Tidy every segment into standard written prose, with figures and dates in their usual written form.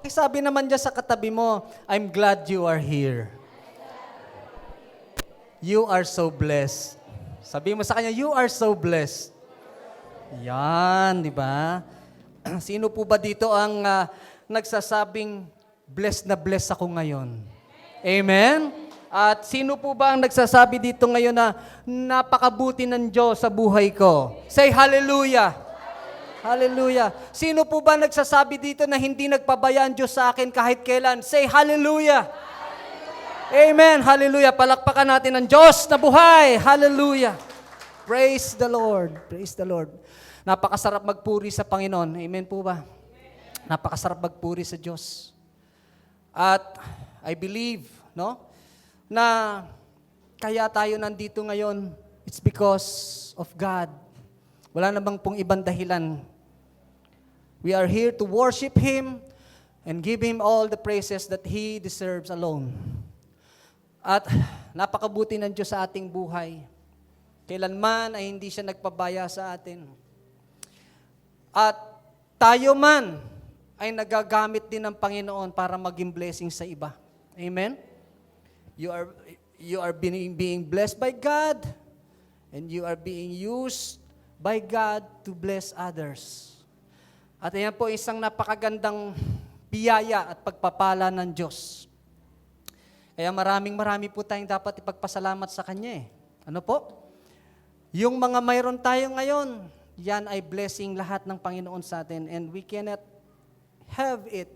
Pakisabi naman dyan sa katabi mo, I'm glad you are here. You are so blessed. Sabi mo sa kanya, you are so blessed. Yan, di ba? Sino po ba dito ang nagsasabing, blessed na blessed ako ngayon? Amen? At sino po ba ang nagsasabi dito ngayon na napakabuti ng Diyos sa buhay ko? Say hallelujah! Hallelujah! Sino po ba nagsasabi dito na hindi nagpabaya ang Diyos sa akin kahit kailan? Say hallelujah! Amen! Hallelujah! Palakpakan natin ang Diyos na buhay! Hallelujah! Praise the Lord! Praise the Lord! Napakasarap magpuri sa Panginoon. Amen po ba? Napakasarap magpuri sa Diyos. At I believe, no, na kaya tayo nandito ngayon, it's because of God. Wala namang pong ibang dahilan. We are here to worship Him and give Him all the praises that He deserves alone. At napakabuti ng Diyos sa ating buhay. Kailanman ay hindi siya nagpabaya sa atin. At tayo man ay nagagamit din ng Panginoon para maging blessing sa iba. Amen? You are being blessed by God, and you are being used by God to bless others. At ayan po isang napakagandang biyaya at pagpapala ng Diyos. Kaya marami po tayong dapat ipagpasalamat sa Kanya. Ano po? Yung mga mayroon tayo ngayon, yan ay blessing lahat ng Panginoon sa atin, and we cannot have it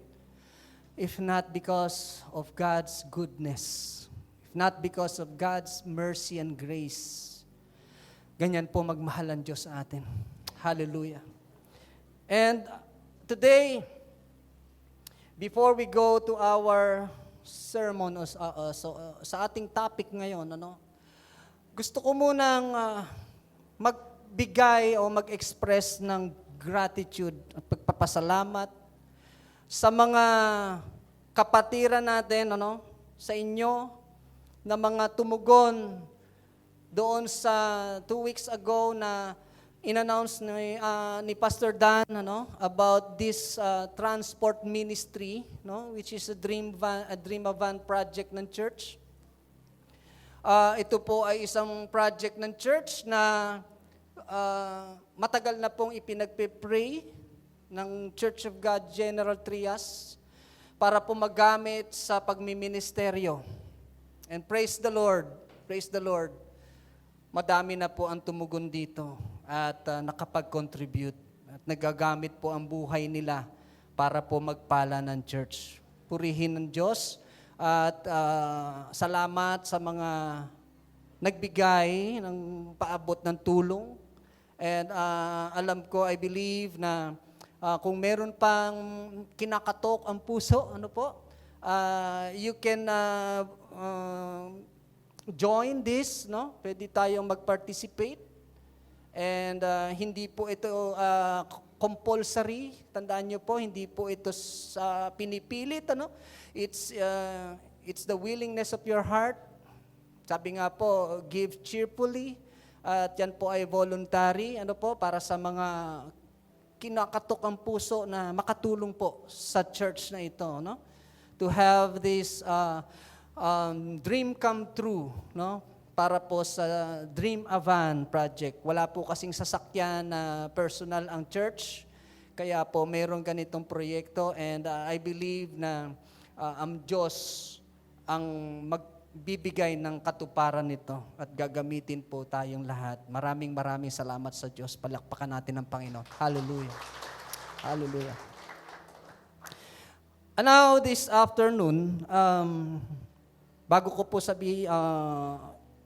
if not because of God's goodness. Not because of God's mercy and grace. Ganyan po magmahal ang Diyos sa atin. Hallelujah. And today, before we go to our sermon, sa ating topic ngayon, gusto ko munang magbigay o mag-express ng gratitude at pagpapasalamat sa mga kapatiran natin, sa inyo, na mga tumugon doon sa 2 weeks ago na in-announce ni Pastor Dan about this transport ministry, which is a Dream a Van project ng church. Ito po ay isang project ng church na matagal na pong ipinagpe-pray ng Church of God General Trias para po magamit sa pagmiministeryo. And praise the Lord, madami na po ang tumugon dito at nakapag-contribute at nagagamit po ang buhay nila para po magpala ng church. Purihin ng Diyos at salamat sa mga nagbigay ng paabot ng tulong. And alam ko, I believe na kung meron pang kinakatok ang puso, you can join this, Pwede tayong mag-participate. And hindi po ito compulsory. Tandaan niyo po, hindi po ito pinipilit, It's the willingness of your heart. Sabi nga po, give cheerfully. At yan po ay voluntary, para sa mga kinakatok ang puso na makatulong po sa church na ito, To have this dream come true, para po sa Dream a Van project. Wala po kasing sasakyan na personal ang church, kaya po mayroong ganitong proyekto, and I believe na ang Diyos ang magbibigay ng katuparan nito at gagamitin po tayong lahat. Maraming salamat sa Diyos. Palakpakan natin ang Panginoon. Hallelujah. Hallelujah. And now, this afternoon, bago ko po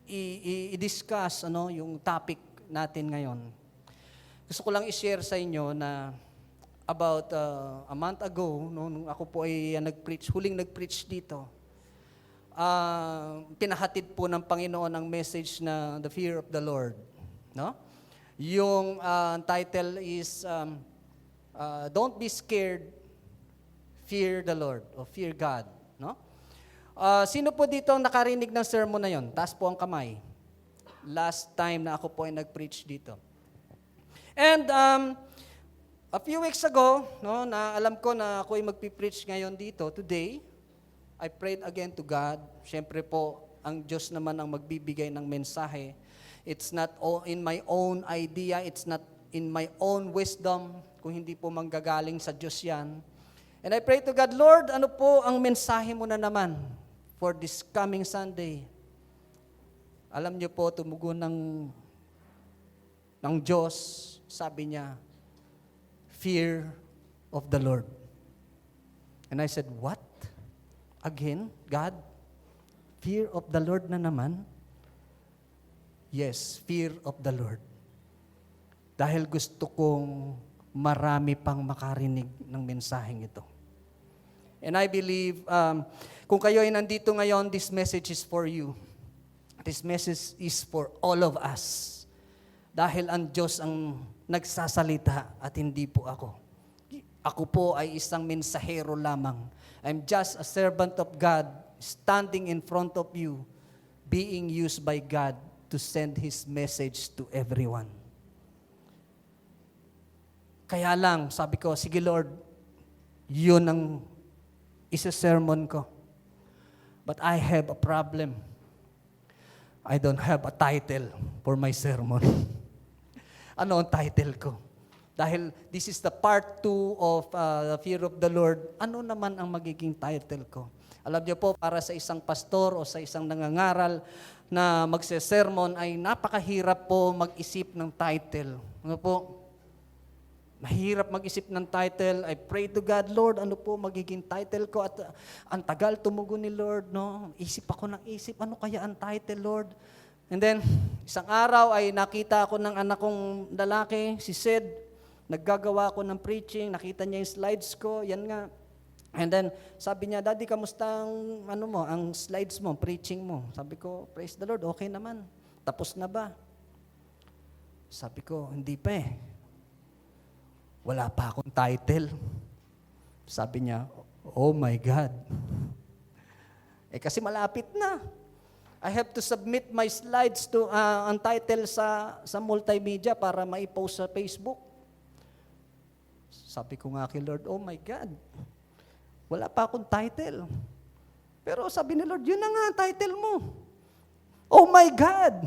i-discuss yung topic natin ngayon, gusto ko lang i-share sa inyo na about a month ago, nung ako po ay huling nag-preach dito, pinahatid po ng Panginoon ang message na the fear of the Lord. Yung title is, Don't be scared, fear the Lord, o fear God. Sino po dito ang nakarinig ng sermon na yon? Taas po ang kamay. Last time na ako po ay nag-preach dito. And A few weeks ago, no, na alam ko na ako ay magpipreach ngayon dito, today, I prayed again to God. Siyempre po, ang Diyos naman ang magbibigay ng mensahe. It's not in my own idea, it's not in my own wisdom, kung hindi po manggagaling sa Diyos yan. And I pray to God, Lord, ano po ang mensahe mo na naman for this coming Sunday? Alam niyo po, tumugon ng Diyos, sabi niya, fear of the Lord. And I said, what? Again, God? Fear of the Lord na naman? Yes, fear of the Lord. Dahil gusto kong marami pang makarinig ng mensaheng ito. And I believe, kung kayo ay nandito ngayon, this message is for you. This message is for all of us. Dahil ang Diyos ang nagsasalita at hindi po ako. Ako po ay isang mensahero lamang. I'm just a servant of God standing in front of you, being used by God to send His message to everyone. Kaya lang, sabi ko, sige Lord, yun ang isa-sermon ko. But I have a problem. I don't have a title for my sermon. Ano ang title ko? Dahil this is the part 2 of the fear of the Lord, ano naman ang magiging title ko? Alam niyo po, para sa isang pastor o sa isang nangangaral na magse-sermon ay napakahirap po mag-isip ng title. Ano po? Mahirap mag-isip ng title. I pray to God, Lord, ano po magiging title ko? At ang tagal tumugon ni Lord, no? Isip ako ng isip, ano kaya ang title, Lord? And then, isang araw ay nakita ako ng anak kong lalaki, si Sid. Naggagawa ako ng preaching, nakita niya yung slides ko, yan nga. And then, sabi niya, Daddy, kamusta ang slides mo, preaching mo? Sabi ko, praise the Lord, okay naman. Tapos na ba? Sabi ko, hindi pa eh. Wala pa akong title. Sabi niya, oh my God. Kasi malapit na. I have to submit my slides to ang title sa multimedia para maipost sa Facebook. Sabi ko nga kay Lord, oh my God, wala pa akong title. Pero sabi ni Lord, yun na nga ang title mo. Oh my God!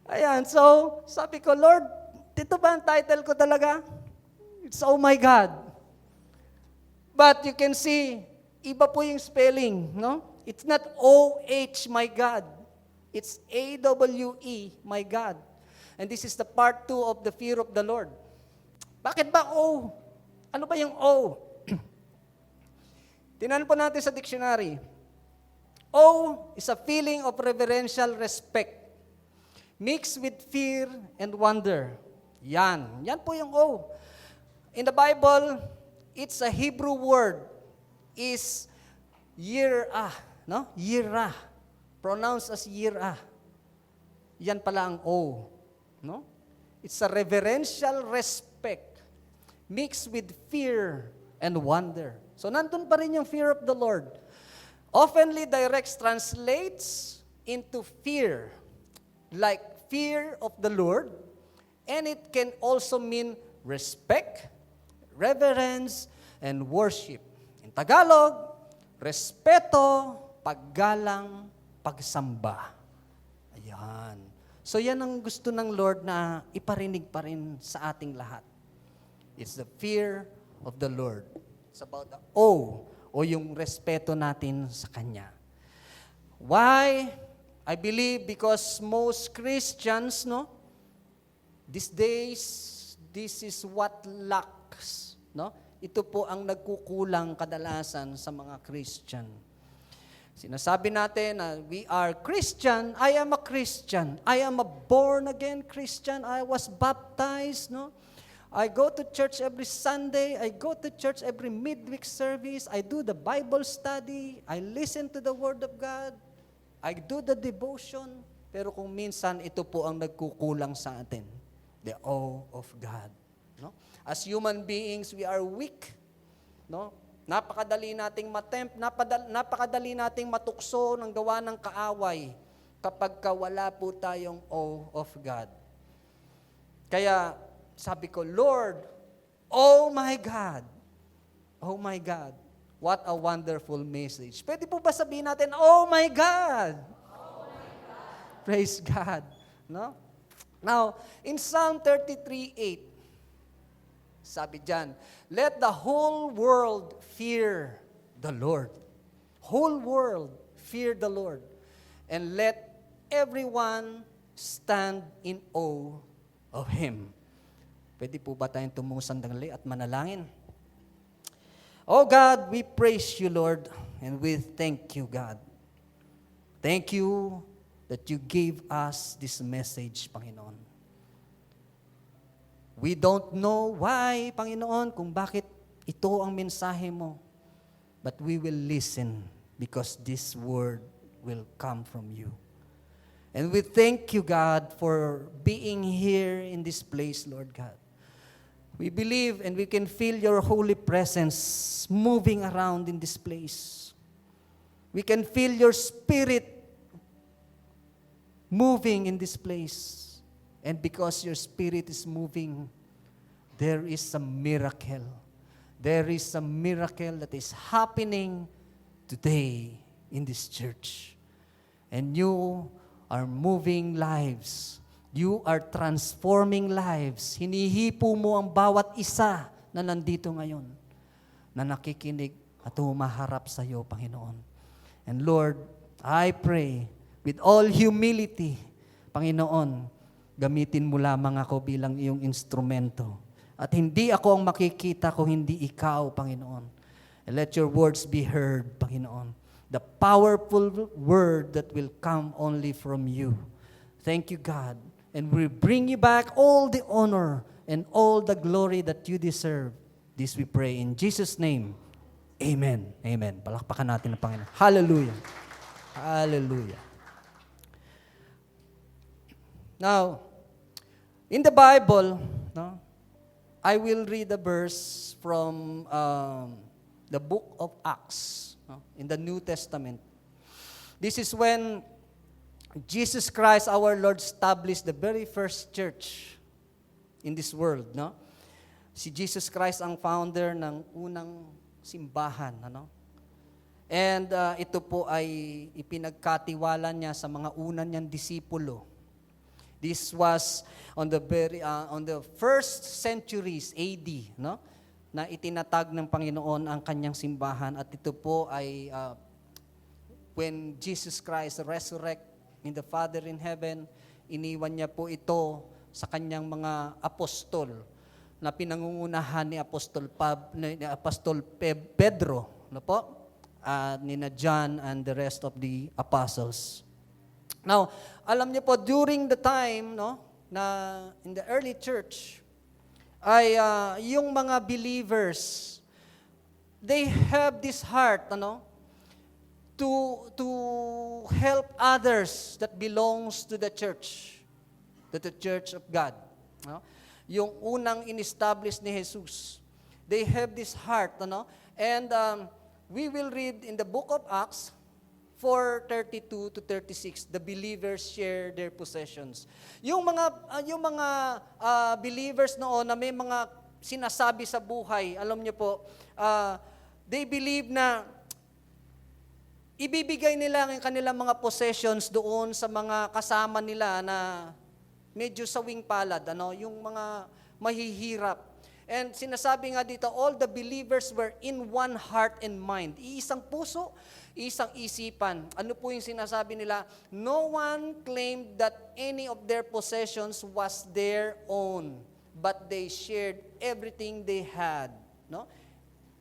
Ayan, so sabi ko, Lord, dito ba ang title ko talaga? It's oh my God. But you can see, iba po yung spelling, no? It's not O-H, my God. It's A-W-E, my God. And this is the part 2 of the fear of the Lord. Bakit ba O? Ano ba yung O? Tingnan po natin sa dictionary. O is a feeling of reverential respect, mixed with fear and wonder. Yan. Yan po yung O. In the Bible, it's a Hebrew word. Is yirah. No? Yirah. Pronounced as yirah. Yan pala ang O. No? It's a reverential respect mixed with fear and wonder. So nandun pa rin yung fear of the Lord. Oftenly directs translates into fear, like fear of the Lord, and it can also mean respect, reverence, and worship. In Tagalog, respeto, paggalang, pagsamba. Ayan. So yan ang gusto ng Lord na iparinig pa rin sa ating lahat. It's the fear of the Lord. It's about the O yung respeto natin sa Kanya. Why? I believe because most Christians, no, these days, this is what lacks, no? Ito po ang nagkukulang kadalasan sa mga Christian. Sinasabi natin na we are Christian, I am a Christian, I am a born-again Christian, I was baptized, no? I go to church every Sunday, I go to church every midweek service, I do the Bible study, I listen to the Word of God, I do the devotion, pero kung minsan ito po ang nagkukulang sa atin, the awe of God. No? As human beings, we are weak, no? Napakadali nating matempt, napakadali nating matukso ng gawa ng kaaway kapag wala po tayong awe of God. Kaya sabi ko, Lord, oh my God, what a wonderful message. Pwede po ba sabihin natin, oh my God? Praise God. No? Now, in Psalm 33:8, sabi dyan, let the whole world fear the Lord. Whole world fear the Lord. And let everyone stand in awe of Him. Pwede po ba tayong tumungo sandali at manalangin? Oh God, we praise you, Lord, and we thank you, God. Thank you that you gave us this message, Panginoon. We don't know why, Panginoon, kung bakit ito ang mensahe mo, but we will listen because this word will come from you. And we thank you, God, for being here in this place, Lord God. We believe and we can feel your holy presence moving around in this place. We can feel your spirit moving in this place. And because your spirit is moving, there is a miracle. There is a miracle that is happening today in this church. And you are moving lives. You are transforming lives. Hinihipo mo ang bawat isa na nandito ngayon, na nakikinig at humaharap sa iyo, Panginoon. And Lord, I pray with all humility, Panginoon, gamitin mo lamang ako bilang iyong instrumento. At hindi ako ang makikita kung hindi ikaw, Panginoon. And let your words be heard, Panginoon. The powerful word that will come only from you. Thank you, God. And we bring you back all the honor and all the glory that you deserve. This we pray in Jesus' name. Amen. Amen. Palakpakan natin ang Panginoon. Hallelujah. Hallelujah. Now, in the Bible, no, I will read a verse from the book of Acts, no, in the New Testament. This is when Jesus Christ, our Lord, established the very first church in this world, no? Si Jesus Christ ang founder ng unang simbahan, ano? And ito po ay ipinagkatiwala niya sa mga unang niyang disipulo. This was on the first centuries AD, no? Na itinatag ng Panginoon ang kanyang simbahan, at ito po ay when Jesus Christ resurrect in the Father in heaven, iniwan niya po ito sa kanyang mga apostol na pinangungunahan ni Apostol Pedro, no po? Nina John and the rest of the apostles. Now, alam niyo po, during the time, no, na in the early church, ay yung mga believers, they have this heart, ano, to help others that belongs to the church of God. No? Yung unang in-establish ni Jesus. They have this heart, ano? And we will read in the book of Acts 4:32 to 36, the believers share their possessions. Yung mga believers noon na may mga sinasabi sa buhay, alam niyo po, they believe na ibibigay nila ang kanilang mga possessions doon sa mga kasama nila na medyo sawing palad, ano, yung mga mahihirap. And sinasabi nga dito, all the believers were in one heart and mind. Iisang puso, isang isipan. Ano po yung sinasabi nila? No one claimed that any of their possessions was their own, but they shared everything they had. No?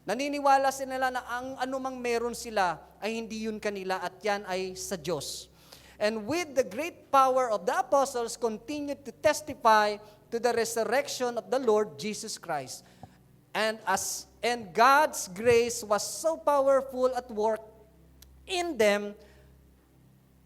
Naniniwala sila na ang anumang meron sila ay hindi yun kanila at yan ay sa Diyos. And with the great power of the apostles continued to testify to the resurrection of the Lord Jesus Christ. And God's grace was so powerful at work in them,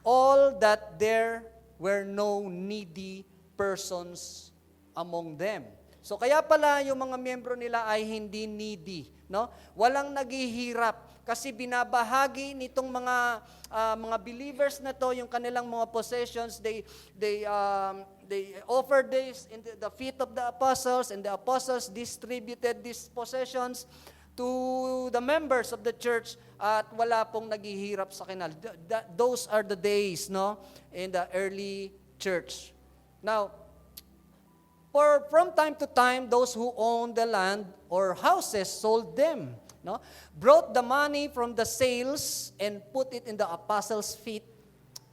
all that there were no needy persons among them. So kaya pala yung mga miyembro nila ay hindi needy, no? Walang naghihirap, Kasi binabahagi nitong mga believers na to yung kanilang mga possessions. They offered this in the feet of the apostles, and the apostles distributed these possessions to the members of the church, at wala pong naghihirap sa kanila. Those are the days, no, in the early church. Now, from time to time, those who owned the land or houses sold them, no, brought the money from the sales and put it in the apostles' feet,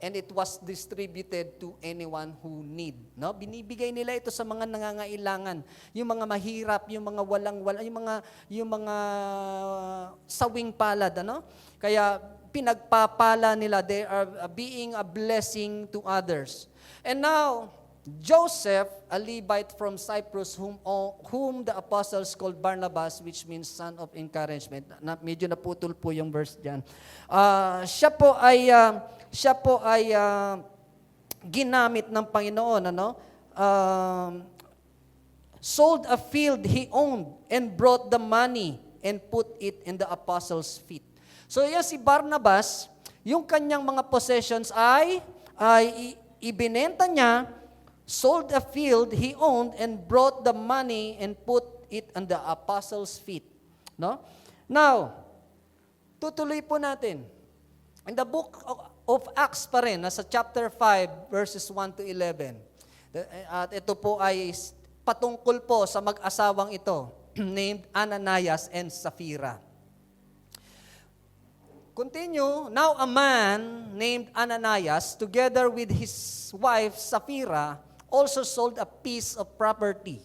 and it was distributed to anyone who need. No? Binibigay nila ito sa mga nangangailangan, yung mga mahirap, yung mga walang-wala, yung mga sawing palad, ano? Kaya pinagpapala nila, they are being a blessing to others. And now, Joseph, a Levite from Cyprus, whom the apostles called Barnabas, which means son of encouragement. Medyo naputol po yung verse diyan. Siya po ay ginamit ng Panginoon, sold a field he owned and brought the money and put it in the apostles' feet. So yan si Barnabas, yung kanyang mga possessions ay ibinenta niya, sold a field he owned and brought the money and put it on the apostles' feet. No? Now, tutuloy po natin. In the book of Acts pa rin, nasa chapter 5, verses 1 to 11. At ito po ay patungkol po sa mag-asawang ito, named Ananias and Sapphira. Continue, now a man named Ananias, together with his wife Sapphira, also sold a piece of property.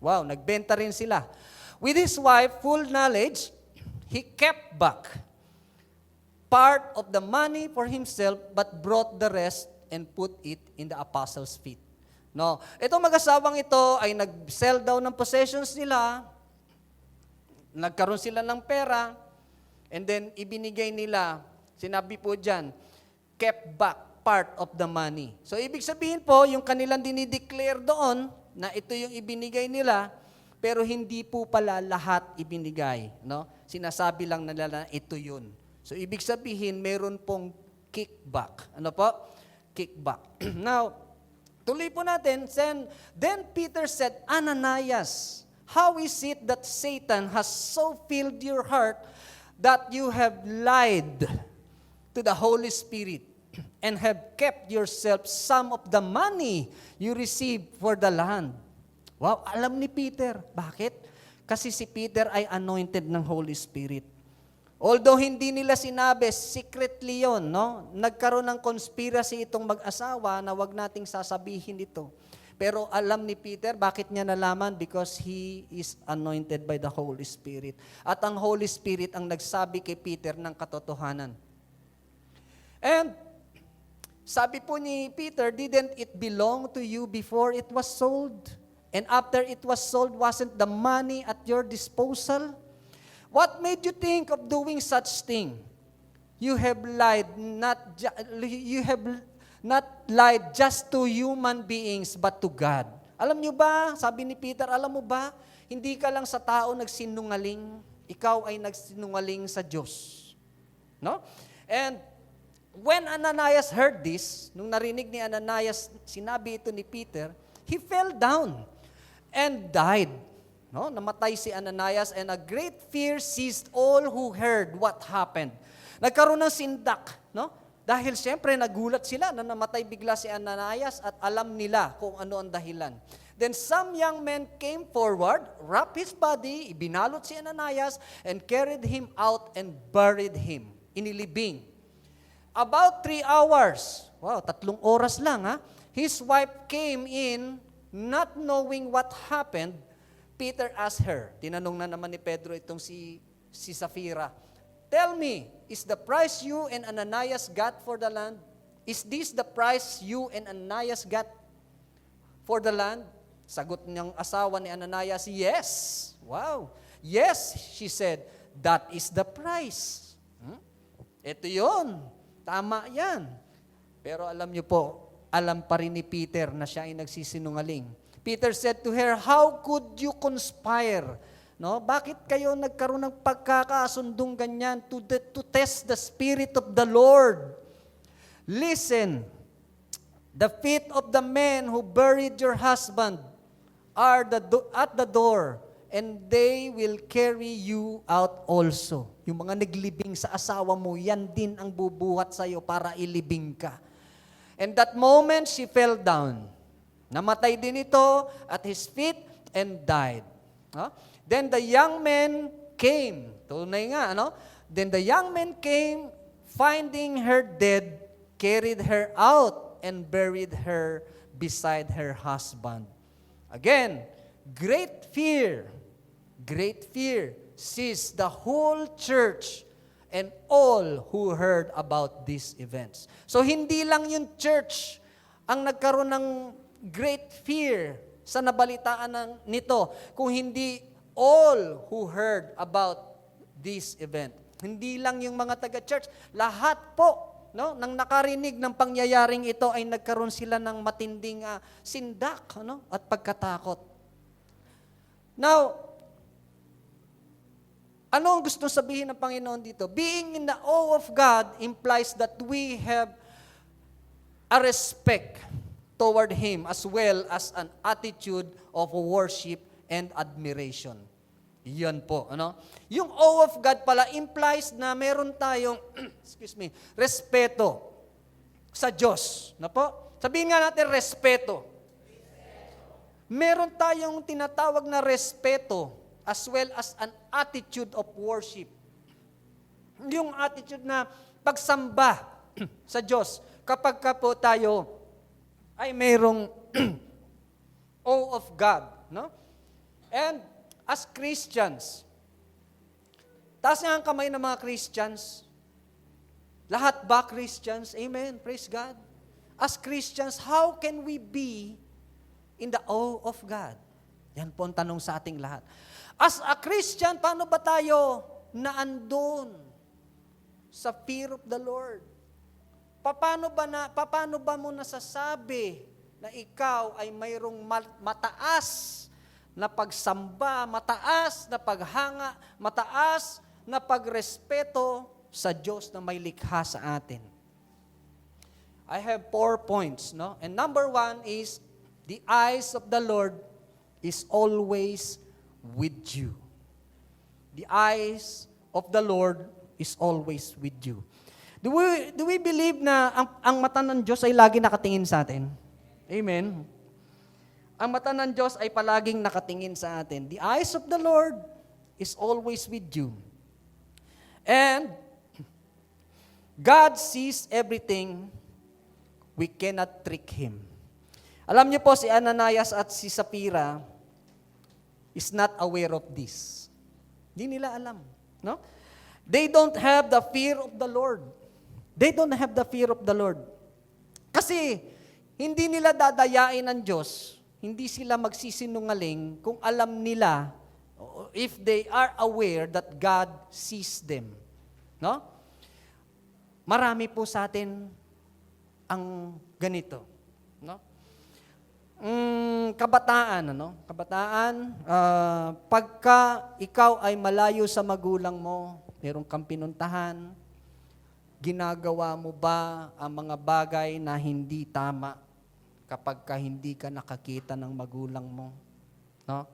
Wow, nagbenta rin sila. With his wife, full knowledge, he kept back part of the money for himself, but brought the rest and put it in the apostles' feet. No, itong mag-asawang ito ay nag-sell down ng possessions nila, nagkaroon sila ng pera, and then ibinigay nila, sinabi po dyan, kept back part of the money. So, ibig sabihin po, yung kanilang dinideclare doon, na ito yung ibinigay nila, pero hindi po pala lahat ibinigay. No? Sinasabi lang nila na ito yun. So, ibig sabihin, meron pong kickback. Ano po? Kickback. Now, tuloy po natin. Then Peter said, Ananias, how is it that Satan has so filled your heart that you have lied to the Holy Spirit and have kept yourself some of the money you received for the land? Wow, alam ni Peter. Bakit? Kasi si Peter ay anointed ng Holy Spirit. Although hindi nila sinabi, secretly yon, no? Nagkaroon ng conspiracy itong mag-asawa na wag nating sasabihin ito. Pero alam ni Peter, bakit niya nalaman? Because he is anointed by the Holy Spirit. At ang Holy Spirit ang nagsabi kay Peter ng katotohanan. And sabi po ni Peter, didn't it belong to you before it was sold? And after it was sold, wasn't the money at your disposal? What made you think of doing such thing? You have lied not lied just to human beings, but to God. Alam niyo ba, sabi ni Peter, alam mo ba, hindi ka lang sa tao nagsinungaling, ikaw ay nagsinungaling sa Diyos. No? And when Ananias heard this, nung narinig ni Ananias, sinabi ito ni Peter, he fell down and died. No? Namatay si Ananias, and a great fear seized all who heard what happened. Nagkaroon ng sindak, no? Dahil siyempre nagulat sila na namatay bigla si Ananias at alam nila kung ano ang dahilan. Then some young men came forward, wrapped his body, ibinalot si Ananias, and carried him out and buried him. Inilibing. About 3 hours, wow, 3 oras lang ha, his wife came in, not knowing what happened. Peter asked her, tinanong na naman ni Pedro itong si Sapphira, tell me, is the price you and Ananias got for the land? Is this the price you and Ananias got for the land? Sagot niyang asawa ni Ananias, yes. Wow. Yes, she said, that is the price. Ito yun. Tama yan. Pero alam niyo po, alam pa rin ni Peter na siya ay nagsisinungaling. Peter said to her, how could you conspire No? Bakit kayo nagkaroon ng pagkakasundong ganyan to test the Spirit of the Lord? Listen, the feet of the men who buried your husband are at the door, and they will carry you out also. Yung mga naglibing sa asawa mo, yan din ang bubuhat sa'yo para ilibing ka. And that moment, she fell down. Namatay din ito at his feet and died. No? Then the young men came. Tunay nga, ano? Then the young men came, finding her dead, carried her out, and buried her beside her husband. Again, great fear seized the whole church and all who heard about these events. So hindi lang yung church ang nagkaroon ng great fear sa nabalitaan nito, kung hindi all who heard about this event. Hindi lang yung mga taga-church, lahat po, no, nang nakarinig ng pangyayaring ito ay nagkaroon sila ng matinding sindak, no, at pagkatakot. Now, ano ang gusto sabihin ng Panginoon dito? Being in the awe of God implies that we have a respect toward Him as well as an attitude of worship and admiration. Yan po, ano? Yung awe of God pala implies na meron tayong, respeto sa Diyos. Na po? Sabihin nga natin, respeto. Meron tayong tinatawag na respeto as well as an attitude of worship. Yung attitude na pagsamba sa Diyos. Kapag ka po tayo ay mayroong awe of God, no? And as Christians, taas nga ang kamay ng mga Christians. Lahat ba Christians? Amen. Praise God. As Christians, how can we be in the awe of God? Yan po ang tanong sa ating lahat. As a Christian, paano ba tayo naandun sa fear of the Lord? Paano ba mo nasasabi na ikaw ay mayroong mataas na pagsamba, mataas na paghanga, mataas na pagrespeto sa Diyos na may likha sa atin? I have 4 points, no? And number 1 is, the eyes of the Lord is always with you. The eyes of the Lord is always with you. Do we believe na ang mata ng Diyos ay lagi nakatingin sa atin? Amen. Ang mata ng Diyos ay palaging nakatingin sa atin. The eyes of the Lord is always with you. And God sees everything. We cannot trick Him. Alam niyo po, si Ananias at si Sapphira is not aware of this. Hindi nila alam. No? They don't have the fear of the Lord. They don't have the fear of the Lord. Kasi hindi nila dadayain ng Diyos. Hindi sila magsisinungaling kung alam nila, if they are aware that God sees them. No? Marami po sa atin ang ganito. No? Kabataan, ano? Kabataan, pagka ikaw ay malayo sa magulang mo, meron kang pinuntahan, ginagawa mo ba ang mga bagay na hindi tama kapag ka hindi ka nakakita ng magulang mo? No?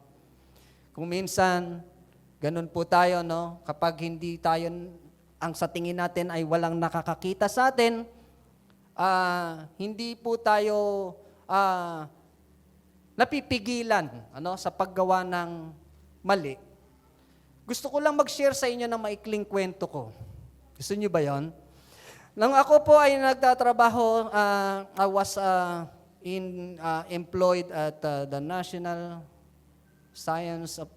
Kung minsan, ganun po tayo, no? Kapag hindi tayo, ang sa tingin natin ay walang nakakakita sa atin, hindi po tayo napipigilan, ano, sa paggawa ng mali. Gusto ko lang mag-share sa inyo ng maikling kwento ko. Gusto niyo ba yon? Nang ako po ay nagtatrabaho, I was employed at the National Science of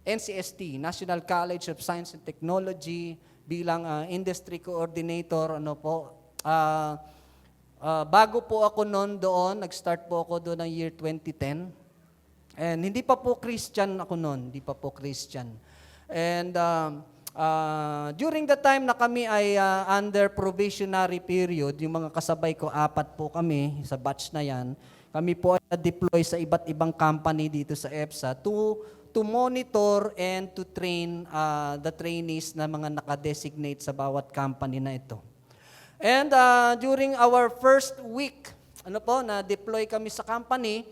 NCST, National College of Science and Technology, bilang industry coordinator, ano po. Bago po ako doon, nag-start po ako doon ng year 2010. And hindi pa po Christian ako noon, hindi pa po Christian. And during the time na kami ay under probationary period, yung mga kasabay ko, 4 po kami sa batch na yan, kami po ay na-deploy sa iba't ibang company dito sa EPSA to to monitor and to train the trainees na mga nakadesignate sa bawat company na ito. And during our first week, na-deploy kami sa company,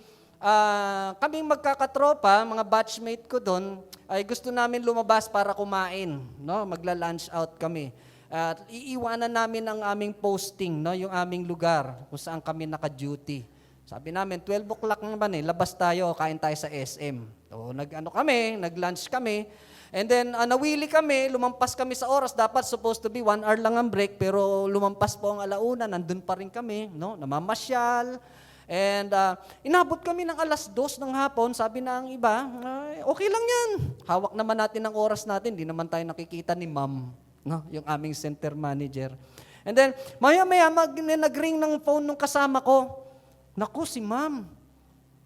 kaming magkakatropa, mga batchmate ko doon, ay gusto namin lumabas para kumain, no? Magla-lunch out kami. At iiwanan namin ang aming posting, no? Yung aming lugar kung saan kami naka-duty. Sabi namin, 12 o'clock naman labas tayo, kain tayo sa SM. So, nag-lunch kami. And then, nawili kami, lumampas kami sa oras. Dapat supposed to be 1 hour lang ang break, pero lumampas po ang alauna, nandun pa rin kami, no? Namamasyal. And inabot kami ng 2:00 ng hapon, sabi na ang iba, okay lang yan. Hawak naman natin ang oras natin, di naman tayo nakikita ni ma'am, no? Yung aming center manager. And then, maya-maya, nag-ring ng phone nung kasama ko. Naku, si ma'am.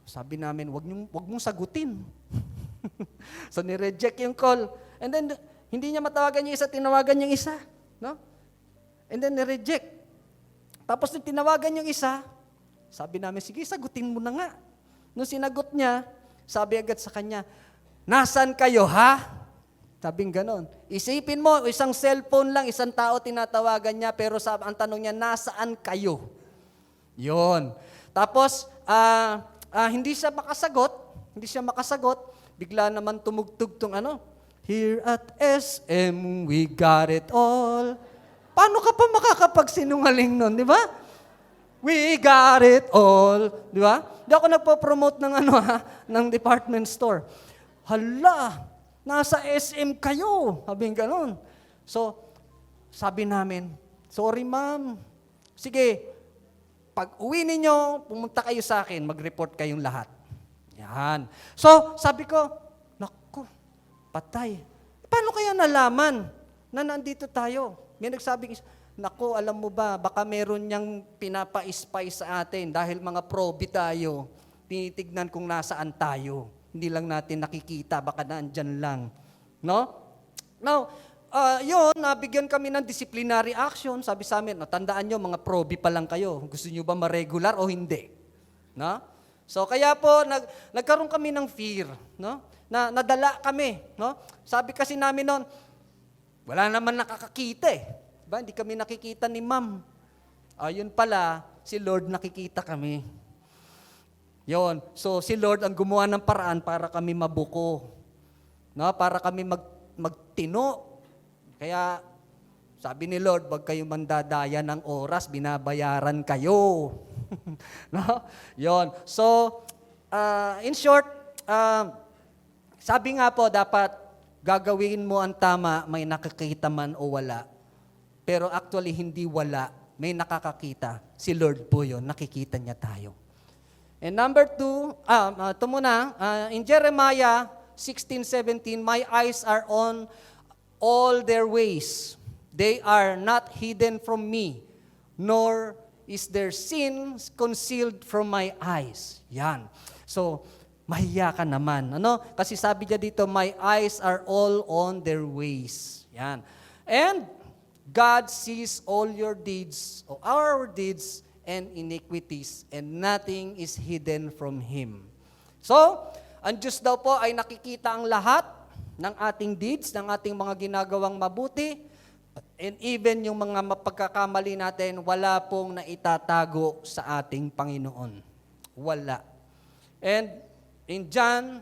Sabi namin, wag mong sagutin. So, ni-reject yung call. And then, hindi niya matawagan yung isa, tinawagan yung isa. No? And then, ni-reject. Tapos, nung tinawagan yung isa, sabi namin, sige, sagutin mo na nga. Nung sinagot niya, sabi agad sa kanya, nasan kayo, ha? Sabing ganon. Isipin mo, isang cellphone lang, isang tao tinatawagan niya, pero ang tanong niya, nasaan kayo? Yon. Tapos, hindi siya makasagot, bigla naman tumugtog tong here at SM, we got it all. Paano ka pa makakapagsinungaling nun, di ba? We got it all, di ba? Di ako nagpo-promote ng ng department store. Hala, nasa SM kayo, sabing ganon. So, sabi namin, sorry ma'am, sige, pag uwi ninyo, pumunta kayo sa akin, mag-report kayong lahat. Yan. So, sabi ko, naku, patay. Paano kaya nalaman na nandito tayo? May nagsabing, naku, alam mo ba, baka meron niyang pinapa-spy sa atin dahil mga probe tayo. Tinitignan kung nasaan tayo. Hindi lang natin nakikita, baka nandyan lang. No? Now, nabigyan kami ng disciplinary action. Sabi sa amin, tandaan nyo, mga probe pa lang kayo. Gusto nyo ba ma-regular o hindi? No? So, kaya po, nagkaroon kami ng fear. No? Nadala kami. No? Sabi kasi namin noon, wala naman nakakakita eh. Diba? Hindi kami nakikita ni ma'am. Ayun pala, si Lord nakikita kami. Yon. So, si Lord ang gumawa ng paraan para kami mabuko. No? Para kami magtino. Kaya, sabi ni Lord, wag kayong mandadaya ng oras, binabayaran kayo. No? Yon. So, in short, sabi nga po, dapat gagawin mo ang tama, may nakakita man o wala. Pero actually, hindi wala, may nakakakita. Si Lord po yun, nakikita niya tayo. And number 2, ito muna, in Jeremiah 16:17, my eyes are on all their ways. They are not hidden from me, nor is their sin concealed from my eyes. Yan. So, mahiya ka naman. Kasi sabi niya dito, my eyes are all on their ways. Yan. And God sees all your deeds, or our deeds and iniquities, and nothing is hidden from Him. So, ang Diyos daw po ay nakikita ang lahat ng ating deeds, ng ating mga ginagawang mabuti, and even yung mga mapagkakamali natin, wala pong naitatago sa ating Panginoon. Wala. And in 1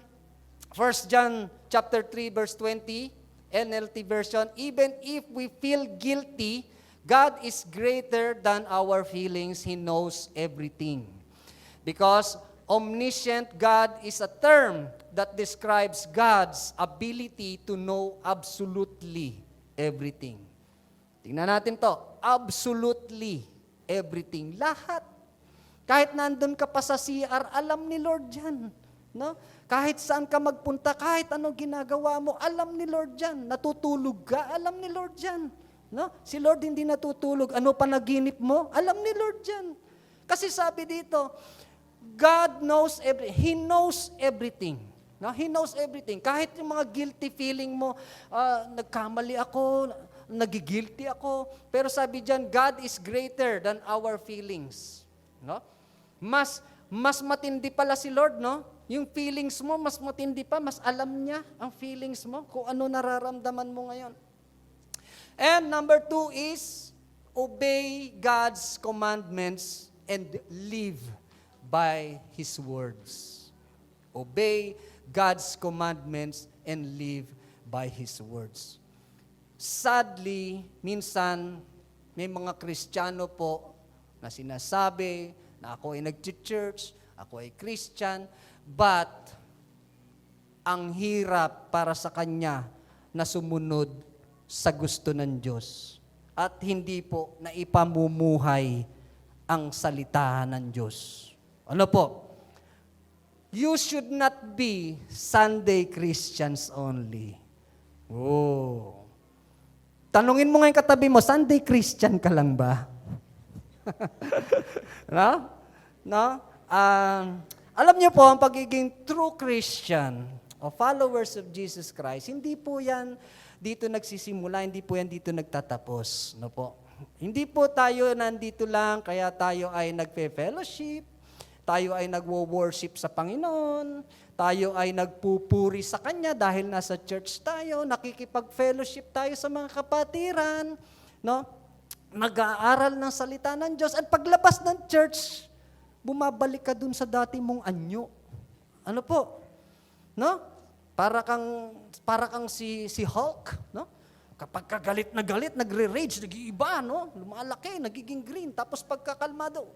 John chapter 3 verse 20, NLT version, even if we feel guilty, God is greater than our feelings. He knows everything. Because omniscient God is a term that describes God's ability to know absolutely everything. Tingnan natin to. Absolutely everything. Lahat. Kahit nandun ka pa sa CR, alam ni Lord yan. No? Kahit saan ka magpunta, kahit anong ginagawa mo, alam ni Lord yan. Natutulog ka, alam ni Lord yan. No? Si Lord hindi natutulog. Ano panaginip mo? Alam ni Lord yan. Kasi sabi dito, God knows everything. He knows everything. No? He knows everything. Kahit yung mga guilty feeling mo, nagkamali ako, nagigilty ako. Pero sabi diyan, God is greater than our feelings. No? Mas matindi pala si Lord, no? Yung feelings mo, mas matindi pa, mas alam niya ang feelings mo, kung ano nararamdaman mo ngayon. And number 2 is, obey God's commandments and live by His words. Obey God's commandments and live by His words. Sadly, minsan, may mga Kristiyano po na sinasabi na ako ay nag-church, ako ay Christian, but ang hirap para sa kanya na sumunod sa gusto ng Diyos at hindi po na ipamumuhay ang salita ng Diyos. Ano po? You should not be Sunday Christians only. Oh. Tanungin mo ngayon katabi mo, Sunday Christian ka lang ba? No? No? Alam niyo po, ang pagiging true Christian o followers of Jesus Christ, hindi po yan dito nagsisimula, hindi po yan dito nagtatapos. No po? Hindi po tayo nandito lang, kaya tayo ay nagpe-fellowship, tayo ay nagwo-worship sa Panginoon, tayo ay nagpupuri sa Kanya dahil nasa church tayo, nakikipag-fellowship tayo sa mga kapatiran, no? Nag-aaral ng salita ng Diyos, at paglabas ng church, bumabalik ka dun sa dati mong anyo. Ano po? No? Para kang si Hulk, no? Kapag kagalit na galit, nagre-rage, nag-iiba, no? Lumalaki, nagiging green. Tapos pagkakalmado,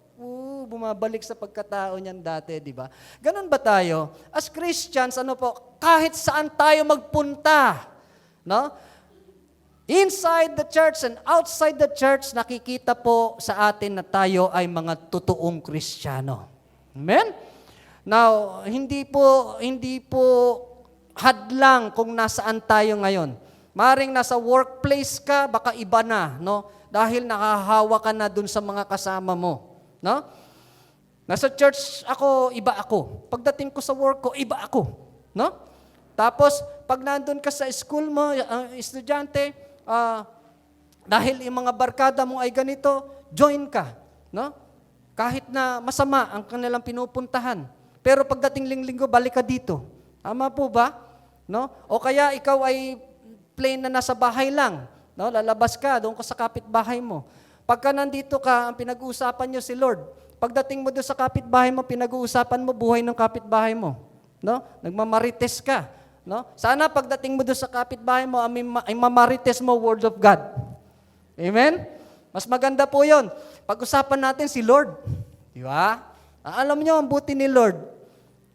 bumabalik sa pagkatao niyan dati, di ba? Ganun ba tayo? As Christians, ano po, kahit saan tayo magpunta, no? Inside the church and outside the church, nakikita po sa atin na tayo ay mga totoong Kristiyano. Amen? Now, hindi po hadlang kung nasaan tayo ngayon. Maring nasa workplace ka, baka iba na, no? Dahil nakahawa ka na dun sa mga kasama mo, no? Nasa church ako, iba ako. Pagdating ko sa work ko, iba ako, no? Tapos, pag nandun ka sa school mo, estudyante, dahil yung mga barkada mo ay ganito, join ka, no? Kahit na masama ang kanilang pinupuntahan. Pero pagdating linggo, balik ka dito. Tama po ba? No? O kaya ikaw ay plain na nasa bahay lang, no? Lalabas ka, doon ka sa kapitbahay mo. Pagka nandito ka, ang pinag-uusapan nyo si Lord. Pagdating mo doon sa kapitbahay mo, pinag-uusapan mo buhay ng kapitbahay mo, no? Nagmamarites ka, no? Sana pagdating mo doon sa kapitbahay mo, ay mamarites mo word of God. Amen? Mas maganda po 'yon. Pag-usapan natin si Lord, di ba? Alam nyo ang buti ni Lord,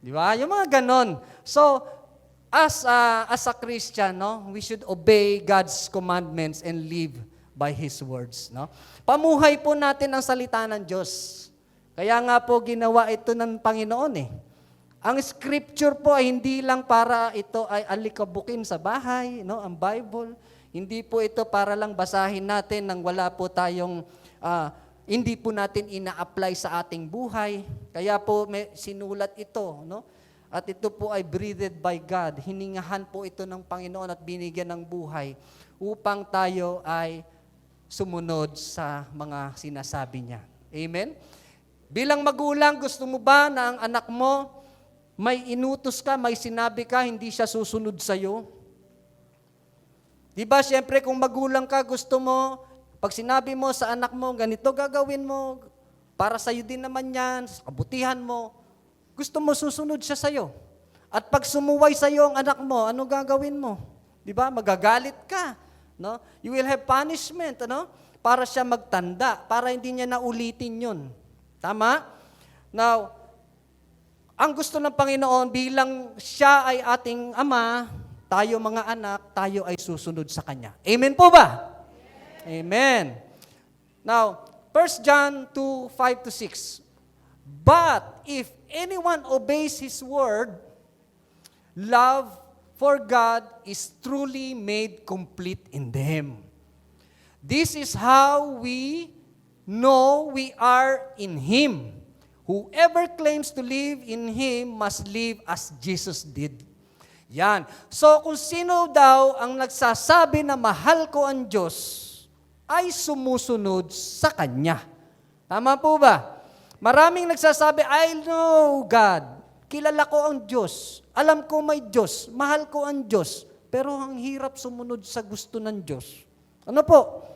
di ba? Yung mga ganon. So, as a Christian, no, we should obey God's commandments and live by His words, no? Pamuhay po natin ang salita ng Diyos. Kaya nga po ginawa ito ng Panginoon eh. Ang scripture po ay hindi lang para ito ay alikabukin sa bahay, no, ang Bible. Hindi po ito para lang basahin natin nang wala po tayong hindi po natin ina-apply sa ating buhay. Kaya po may sinulat ito, no? At ito po ay breathed by God. Hiningahan po ito ng Panginoon at binigyan ng buhay upang tayo ay sumunod sa mga sinasabi niya. Amen? Bilang magulang, gusto mo ba na ang anak mo may inutos ka, may sinabi ka, hindi siya susunod sa'yo? Di ba, siyempre kung magulang ka, gusto mo, pag sinabi mo sa anak mo, ganito gagawin mo, para sa'yo din naman yan, sa kabutihan mo, gusto mo susunod siya sa'yo. At pag sumuway sa'yo ang anak mo, ano gagawin mo? Di ba? Magagalit ka. No? You will have punishment, ano? Para siya magtanda, para hindi niya naulitin yun. Tama? Now, ang gusto ng Panginoon, bilang siya ay ating ama, tayo mga anak, tayo ay susunod sa Kanya. Amen po ba? Amen. Now, 1 John 2, 5-6. But if anyone obeys His word, love for God is truly made complete in them. This is how we know we are in Him. Whoever claims to live in Him must live as Jesus did. Yan. So kung sino daw ang nagsasabi na mahal ko ang Diyos, ay sumusunod sa Kanya. Tama po ba? Maraming nagsasabi, I know God. Kilala ko ang Diyos. Alam ko may Diyos. Mahal ko ang Diyos. Pero ang hirap sumunod sa gusto ng Diyos. Ano po?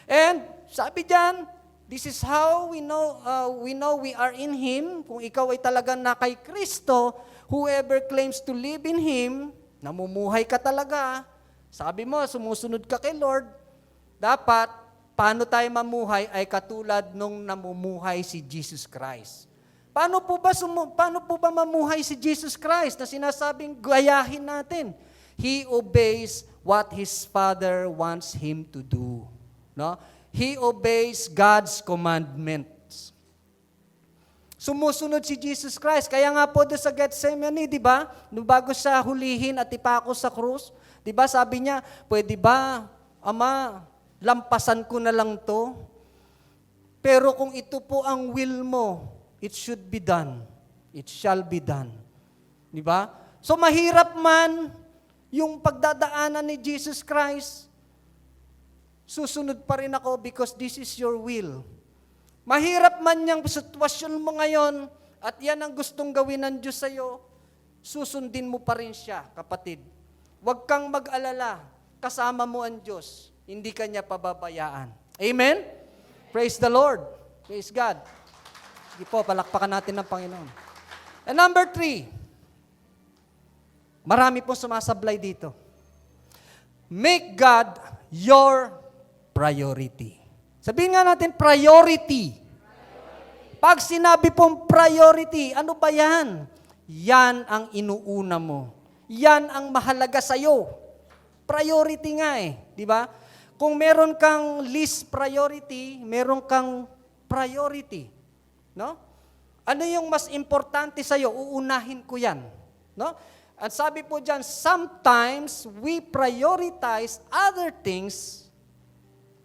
And sabi diyan, this is how we know we are in Him. Kung ikaw ay talagang na kay Kristo, whoever claims to live in Him, namumuhay ka talaga. Sabi mo, sumusunod ka kay Lord. Dapat, paano tayo mamuhay ay katulad nung namumuhay si Jesus Christ. Paano po ba mamuhay si Jesus Christ na sinasabing gayahin natin? He obeys what His Father wants Him to do. No? He obeys God's commandments. Sumusunod si Jesus Christ. Kaya nga po doon sa Gethsemane, di ba? Nung bago siya hulihin at ipako sa krus, di ba sabi niya, pwede ba, Ama, lampasan ko na lang to? Pero kung ito po ang will mo, it should be done. It shall be done. Di ba? So mahirap man yung pagdadaanan ni Jesus Christ, susunod pa rin ako because this is your will. Mahirap man yung sitwasyon mo ngayon at yan ang gustong gawin ng Diyos sa'yo, susundin mo pa rin siya, kapatid. Huwag kang mag-alala, kasama mo ang Diyos, hindi ka niya pababayaan. Amen? Praise the Lord. Praise God. Sige po, palakpakan natin ng Panginoon. And number 3, marami pong sumasablay dito. Make God your priority. Sabihin nga natin, priority. Pag sinabi pong priority, ano ba yan? Yan ang inuuna mo. Yan ang mahalaga sa'yo. Priority nga di ba? Kung meron kang least priority, meron kang priority. No? Ano yung mas importante sa'yo? Uunahin ko yan. No? At sabi po dyan, sometimes we prioritize other things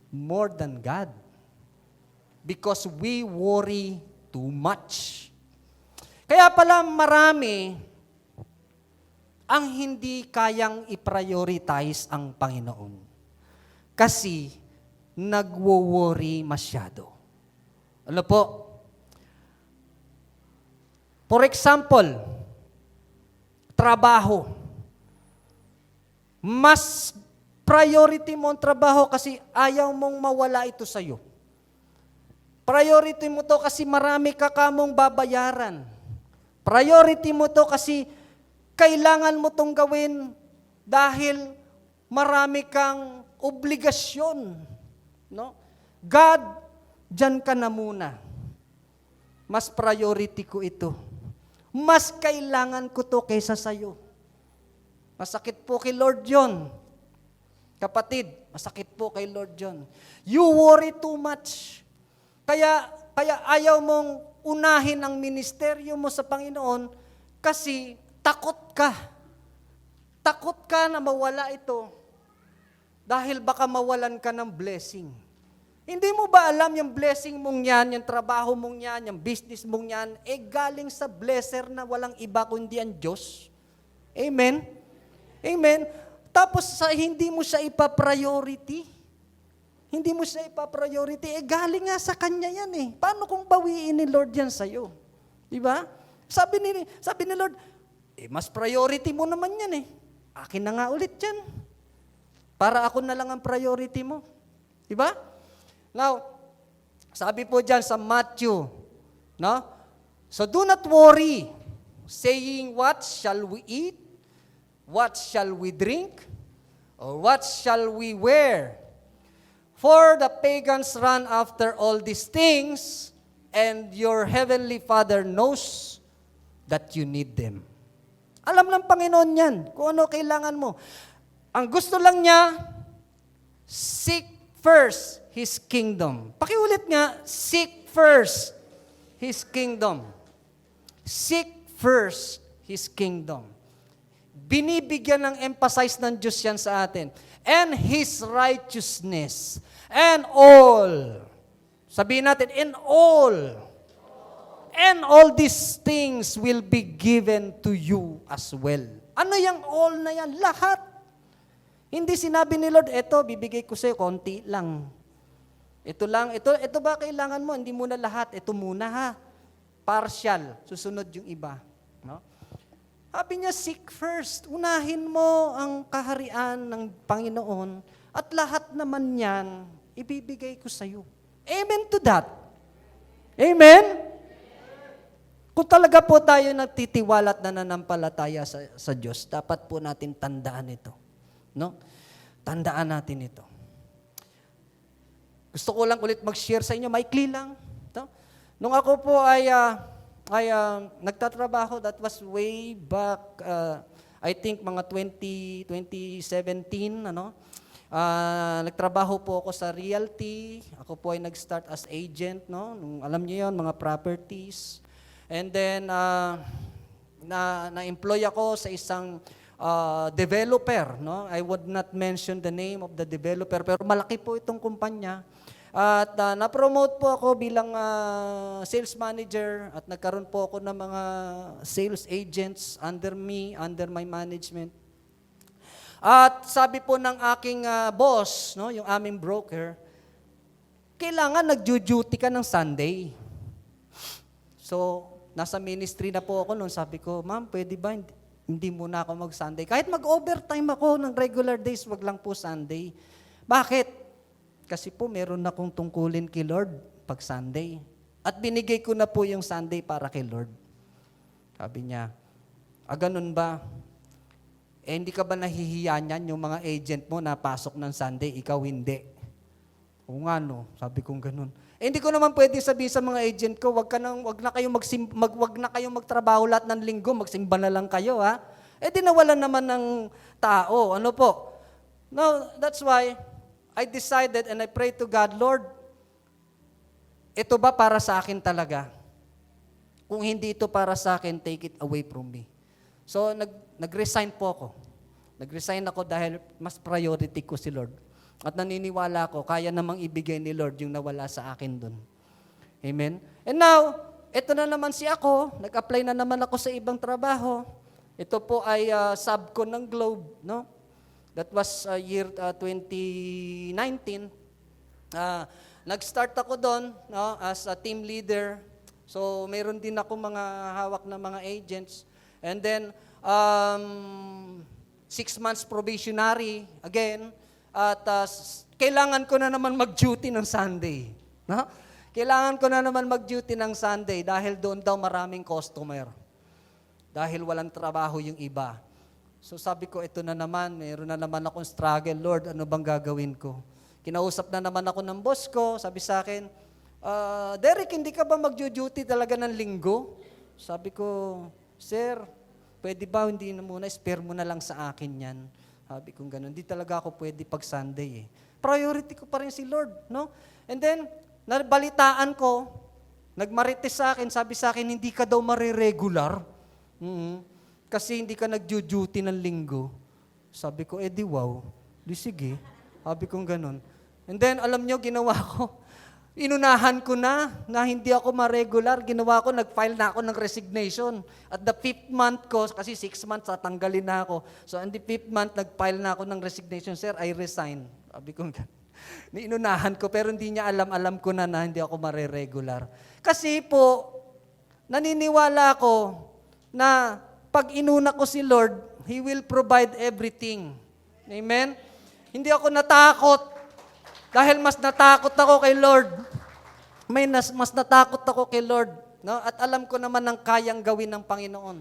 more than God. Because we worry too much. Kaya pala marami ang hindi kayang i-prioritize ang Panginoon. Kasi nagwo-worry masyado. Ano po? For example, trabaho. Mas priority mo ang trabaho kasi ayaw mong mawala ito sa'yo. Priority mo to kasi marami ka kamong babayaran. Priority mo to kasi kailangan mo tong gawin dahil marami kang obligasyon. No? God, dyan ka na muna. Mas priority ko ito. Mas kailangan ko to kaysa sa'yo. Masakit po kay Lord John. Kapatid, masakit po kay Lord John. You worry too much. Kaya ayaw mong unahin ang ministeryo mo sa Panginoon kasi takot ka. Takot ka na mawala ito dahil baka mawalan ka ng blessing. Hindi mo ba alam yung blessing mong yan, yung trabaho mong yan, yung business mong yan, galing sa blesser na walang iba kundi ang Diyos? Amen? Amen? Tapos hindi mo siya ipa-priority. Hindi mo siya ipa-priority. Galing nga sa Kanya yan Paano kung bawiin ni Lord yan sa'yo? Diba? Sabi ni Lord, mas priority mo naman yan Akin na nga ulit yan. Para ako na lang ang priority mo. Diba? Now, sabi po dyan sa Matthew, no? So do not worry, saying, what shall we eat? What shall we drink? Or what shall we wear? For the pagans run after all these things, and your heavenly Father knows that you need them. Alam ng Panginoon yan, kung ano kailangan mo. Ang gusto lang niya, seek first His kingdom. Pakiulit nga, seek first His kingdom. Seek first His kingdom. Binibigyan ng emphasize ng Diyos yan sa atin. And His righteousness. And all. Sabihin natin, and all these things will be given to you as well. Ano yung all na yan? Lahat. Hindi sinabi ni Lord, eto, bibigay ko sa'yo, konti lang. Ito lang, ito ba kailangan mo? Hindi muna lahat, ito muna Partial, susunod yung iba. No? Sabi niya, seek first. Unahin mo ang kaharian ng Panginoon at lahat naman yan, ibibigay ko sa iyo. Amen to that. Amen? Kung talaga po tayo nagtitiwala at nananampalataya sa Diyos, dapat po natin tandaan ito. No? Tandaan natin ito. Gusto ko lang ulit mag-share sa inyo, maikli lang. No? Nung ako po ay nagtatrabaho, that was way back, I think mga 2017, ano? Nagtrabaho po ako sa realty. Ako po ay nag-start as agent, no? Nung, alam niyo 'yon, mga properties. And then na-employ ako sa isang developer, no? I would not mention the name of the developer, pero malaki po itong kumpanya. At na-promote po ako bilang sales manager at nagkaroon po ako ng mga sales agents under me, under my management. At sabi po ng aking boss, no, yung aming broker, kailangan nag-duty ka ng Sunday. So, nasa ministry na po ako noon. Sabi ko, ma'am, pwede ba hindi muna ako mag-Sunday? Kahit mag-overtime ako ng regular days, wag lang po Sunday. Bakit? Kasi po meron akong tungkulin kay Lord pag Sunday. At binigay ko na po yung Sunday para kay Lord. Sabi niya, ganun ba? Hindi ka ba nahihiya niyan yung mga agent mo na pasok ng Sunday, ikaw hindi? O nga no, sabi kong ganun. Hindi ko naman pwede sabihin sa mga agent ko, wag na kayong magtrabaho lahat ng linggo, magsimba na lang kayo, ha? Di nawalan naman ng tao. Ano po? No, that's why I decided and I prayed to God, Lord, ito ba para sa akin talaga? Kung hindi ito para sa akin, take it away from me. So, nag-resign po ako. Nag-resign ako dahil mas priority ko si Lord. At naniniwala ko, kaya namang ibigay ni Lord yung nawala sa akin dun. Amen? And now, ito na naman si ako. Nag-apply na naman ako sa ibang trabaho. Ito po ay subcon ng Globe, no? That was year 2019. Nag-start ako doon, no, as a team leader. So, mayroon din ako mga hawak na mga agents. And then, 6 months probationary, again. At kailangan ko na naman mag-duty ng Sunday. No? Kailangan ko na naman mag-duty ng Sunday dahil doon daw maraming customer. Dahil walang trabaho yung iba. So sabi ko, ito na naman, mayroon na naman akong struggle. Lord, ano bang gagawin ko? Kinausap na naman ako ng boss ko. Sabi sa akin, Derek, hindi ka ba mag-duty talaga ng linggo? Sabi ko, sir, pwede ba hindi na muna, spare mo na lang sa akin yan. Sabi kong ganun, hindi talaga ako pwede pag Sunday eh. Priority ko pa rin si Lord, no? And then, nabalitaan ko, nagmarites sa akin, sabi sa akin, hindi ka daw mariregular. Kasi hindi ka nag-duty ng linggo. Sabi ko, di wow. Di sige. Sabi kong ganun. And then, alam nyo, ginawa ko, inunahan ko na hindi ako ma-regular. Ginawa ko, nag-file na ako ng resignation. At the 5th month ko, kasi 6 months, tatanggalin na ako. So, in the 5th month, nag-file na ako ng resignation. Sir, I resign. Sabi ko, inunahan ko, pero hindi niya alam ko na hindi ako ma-regular. Kasi po, naniniwala ko na pag inuna ko si Lord, He will provide everything. Amen? Hindi ako natakot. Dahil mas natakot ako kay Lord. Mas natakot ako kay Lord. No? At alam ko naman ang kayang gawin ng Panginoon.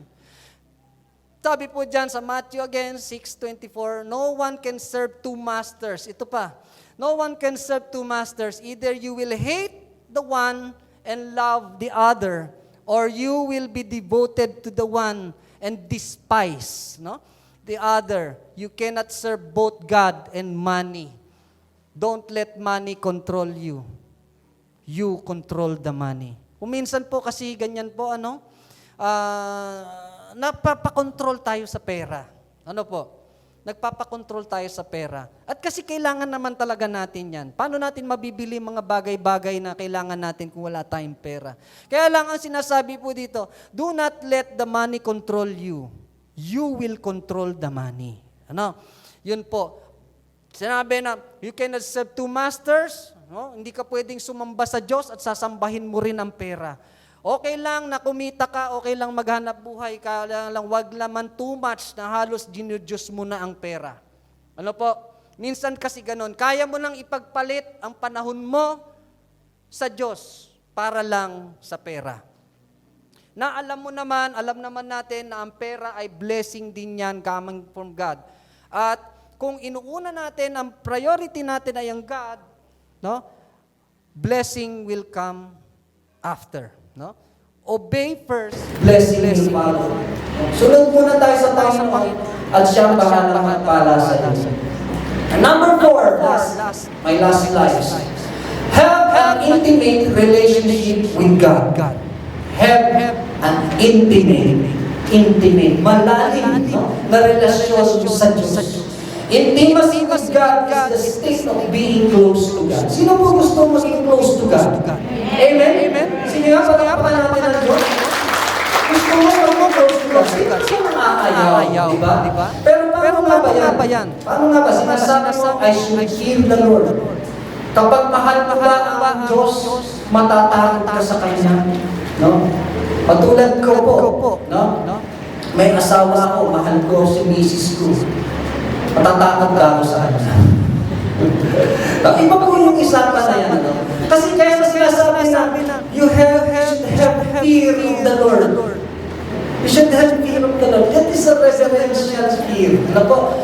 Sabi po dyan sa Matthew again, 6:24, no one can serve two masters. Ito pa, no one can serve two masters. Either you will hate the one and love the other, or you will be devoted to the one and despise the other. You cannot serve both God and money. Don't let money control you. You control the money. Minsan po kasi ganyan po, napapakontrol tayo sa pera. Ano po? Nagpapakontrol tayo sa pera. At kasi kailangan naman talaga natin yan. Paano natin mabibili mga bagay-bagay na kailangan natin kung wala tayong pera? Kaya lang ang sinasabi po dito, do not let the money control you. You will control the money. Yun po. Sinabi na, you cannot serve two masters. No? Hindi ka pwedeng sumamba sa Diyos at sasambahin mo rin ang pera. Okay lang na kumita ka, okay lang maghanap buhay ka, lang wag laman too much na halos dinudiyos mo na ang pera. Ano po? Minsan kasi ganon, kaya mo nang ipagpalit ang panahon mo sa Diyos para lang sa pera. Na alam naman natin na ang pera ay blessing din yan coming from God. At kung inuuna natin, ang priority natin ay ang God, no? Blessing will come after. No? Obey first, Blessing will follow. Sunod muna tayo sa Panginoon at siya ang bahala magpala sa iyo. And number 4, my last slide. Have an intimate relationship with God. Have an intimate, malalim, no? Na relasyon sa Diyos. Intimacy with God is the state of being close to God. Sino po gusto maging close to God? Amen? Amen? Sige nga, pag-apalan natin ang Diyos. Gusto mo maging close to God. Sino nakakayaw? Diba? Pero paano nga ba yan? Paano nga ba? Sinasabi mo, I should fear the Lord. Kapag mahal mo ba ang Diyos, matatakot ka sa Kanya. No? Patulad ko po, no? May asawa ako, mahal ko si misis ko. Matatakot ka ako sa Kanya. Iba po yung isapan na yan. No? Kasi kaya sinasabi na, you should have fear of the Lord. You should have fear of the Lord. That is a reverential fear. Ano po?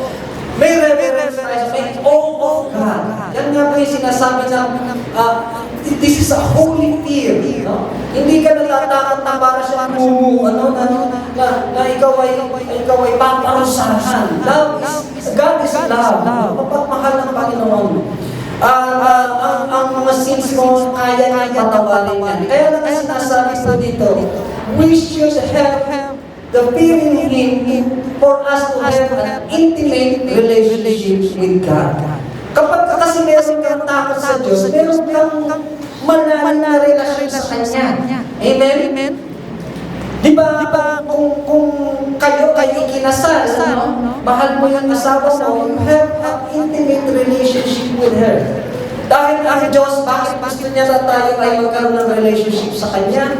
May reverence tayo, may awe of God. Yan nga po yung sinasabi na, this is a holy fear. No? Hindi ka natatakot na para siya na ikaw ay paparusahan. God is love. Mapagmahal ng Panginoon. Ang mga sins mo, kaya niya patawarin yan. Kaya lang sinasabi po dito, we should have the fear in Him for us to have an intimate relationship with God. Kapag kasi meron kang takot sa Diyos, meron kang malalim na relasyon sa Kanya. Amen? Di ba kung kayo ikinasal, mahal mo yung asawa mo, you have an intimate relationship with her. Dahil ang Diyos, bakit gusto niya na tayo ay magkaroon ng relationship sa Kanya?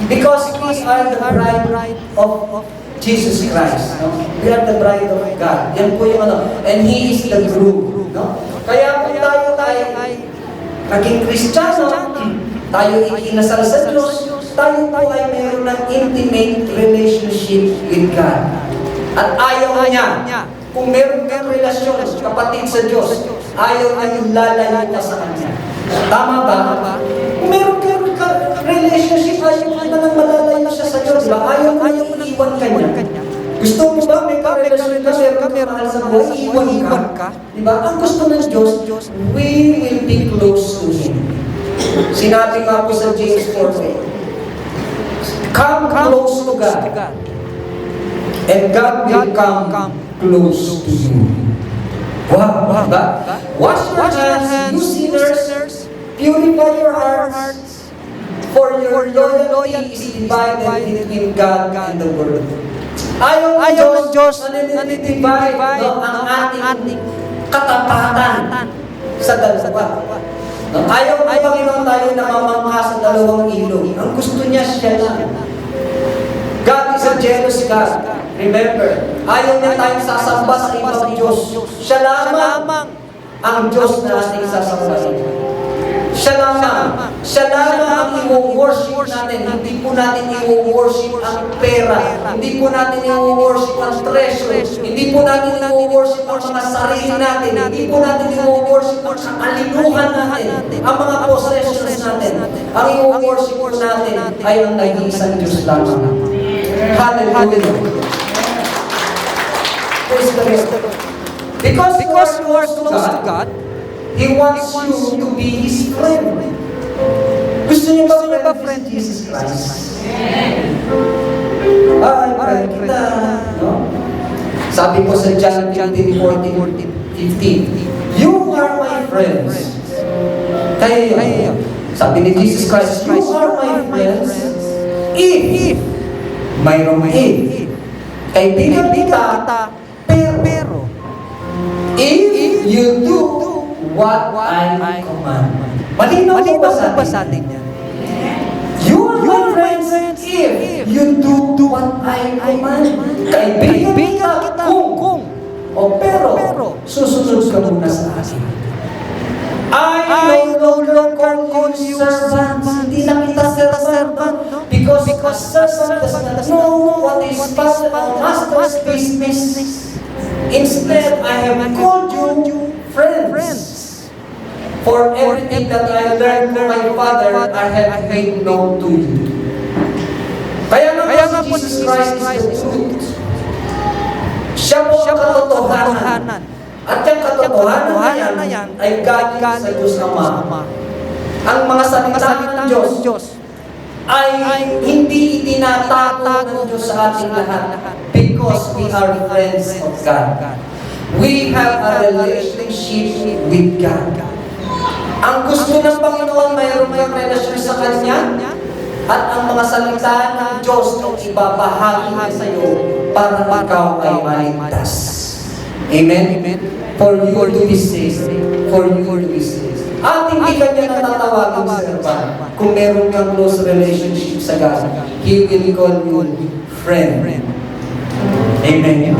Because we are the bride of Jesus Christ. No? We are the bride of God. Yan po yung and He is the groom. No? Kaya kung tayo ay naging Kristiyano, tayo ikinasal sa Diyos, tayo po ay mayroon ng intimate relationship with God. At ayaw niya, kung meron kang relasyon, kapatid sa Diyos, ayaw niya yung lalayo ka sa Kanya. Tama ba? Kung meron kang relationship, ayaw mo na nang malalayo siya sa Diyos. Ayaw mo iiwan Kanya. Gusto mo ba may karelasyon ka, meron mahal sa buhay, iiwan ka? Diba? Ang gusto ng Diyos, we will be close to Him. Sinabi nga po sa James 4:8, come close to God, and God will come close to you. Wow, diba? Wash your hands, you sinners, purify your hearts, for your loyalty is divided between God and the world. Ayaw ng Diyos na nitibay ang ating katapatan sa dalawa. Ayaw ng Panginoon tayo na mamangha sa dalawang ilog. Ang gusto niya siya lang. God is a jealous God. Remember, ayaw niya tayong sasamba sa ibang Diyos. Siya lamang ang Diyos na ating sasambahin. Siya lamang ang i-worship natin. Hindi po natin i-worship ang pera. Hindi po natin i-worship ang treasure. Hindi po natin i-worship ang mga sarili natin. Hindi po natin i-worship ang kalinuhan natin. Ang mga possessions natin. Ang i-worship po natin ay ang nag-iisang Diyos lamang. Hallelujah. Praise the Lord. Because you are close to God, He wants you to be His friend. Gusto niyo ba friend Jesus Christ? Ay, friend kita. No? Sabi po sa John 15:15, you are my friends. Kayo. Sabi ni Jesus Christ, you are my friends if mayroong if. Kaibigan kita, pero if you do what I command. Malinaw po ba sa atin yan? You are my friends if you do what I command. Kaibigan kita kung. Pero, susunod ka muna sa akin. I no longer call you servant. Hindi na kita servant. Because a servant does not know what is master's business. Instead, I have called you friends. For everything that I learned from my Father, I have made known to you. Kaya nga po Jesus Christ is the truth. Siya po ang katotohanan. At yung katotohanan na yan ay galing sa Diyos Ama. Ang mga salita ng Diyos ay hindi itinatago ng Diyos sa ating lahat because we are friends of God. We have a relationship with God. Ang gusto ng Panginoon, mayroong relasyon sa Kanya at ang mga salita ng Diyos ay ibabahagi sa iyo para ikaw ay maligtas. Amen? For you to be saved. For you to be saved. At hindi ka niya natatawagin servant. Kung meron kang close relationship sa God, He will call you friend. Amen?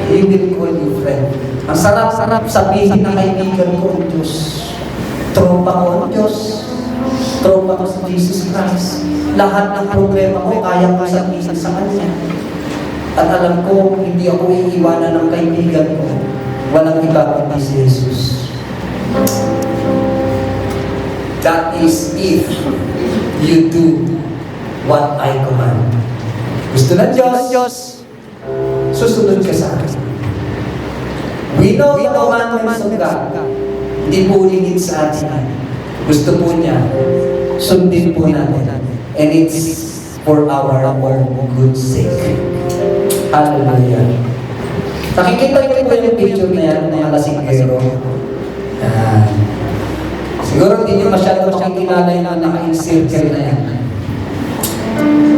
He will call you friend. Ang sarap-sarap sabihin na kaibigan ko ang Diyos. Tropa ko ang Diyos. Tropa ko sa Jesus Christ. Lahat ng problema ko, kaya ko sabihin sa Kanya. At alam ko, hindi ako iiwanan ng kaibigan ko. Walang iba kundi si Jesus. That is if you do what I command. Gusto ng Diyos, susunod ka sa akin. We know the commandments of God. Hindi po ulit sa atin. Gusto po niya, sundin po natin. And it's for our good sake. Hallelujah. Nakikita niyo po yung picture na yan, ng mga lasinggero. Siguro hindi niyo masyado makikilala yung naka-encircle na yan.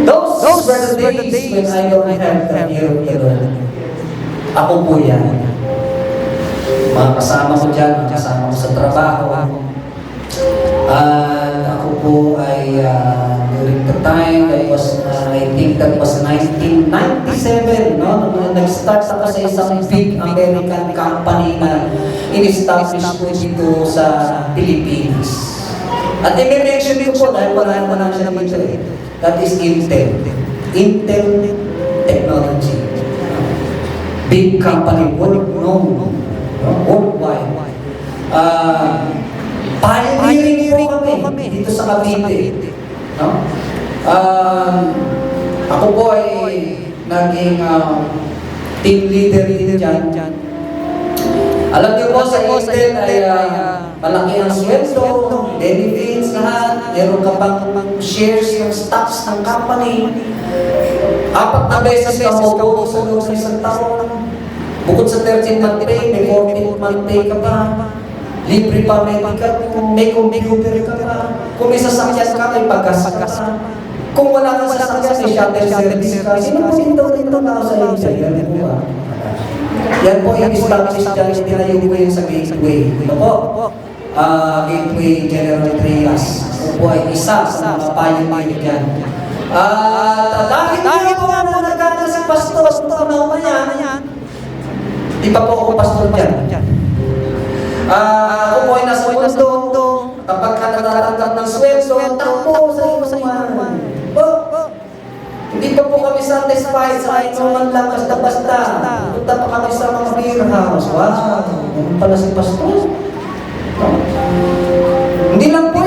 Those were the days when I don't have the fear of the Lord. Ako po yan. Mga kasama ko dyan, mga kasama ko sa trabaho. Ako po ay during the time that was, I think that was 1997, no? Nag-start ako sa isang big American company na in-establish po dito sa Pilipinas. At i-mention ko po dahil wala naman siya dito eh. That is Intel. Intel Technology. Big company, worldwide. Pioneering po kami dito sa Cavite. No? Ako po ay naging team leader din dyan. Alam niyo po sa Intel ay malaki ang sweldo, benefits, lahat. Meron ka pang shares yung stocks ng company. 4 na beses ka mo sa loob ng isang taon. Bukod sa 13-month pay, may 14-month pay ka pa. Libre pa medical, may computer ka pa. Kung may sasakyan ka, may paggas ka pa. Kung wala kang sasakyan, may shuttle service ka. Sino po dito tao sa iyo? Yan po yung established dyan, tinayo ko yung sa Gateway. Ito po, Gateway General Trias. Ito po ay isa sa mga pioneer dyan. Dahil hindi po nga po nagana si Pastor, panahon na yan. Di pa po ako pastor dyan. Ako po ay nasa mundo. Kapag ka natatanggap ng sweldo, takbo sa inuman. Hindi pa po kami satisfied sa inuman lang basta-basta. Punta pa kami sa mga beer house. Wow, ganun pala si pastor. Hindi lang po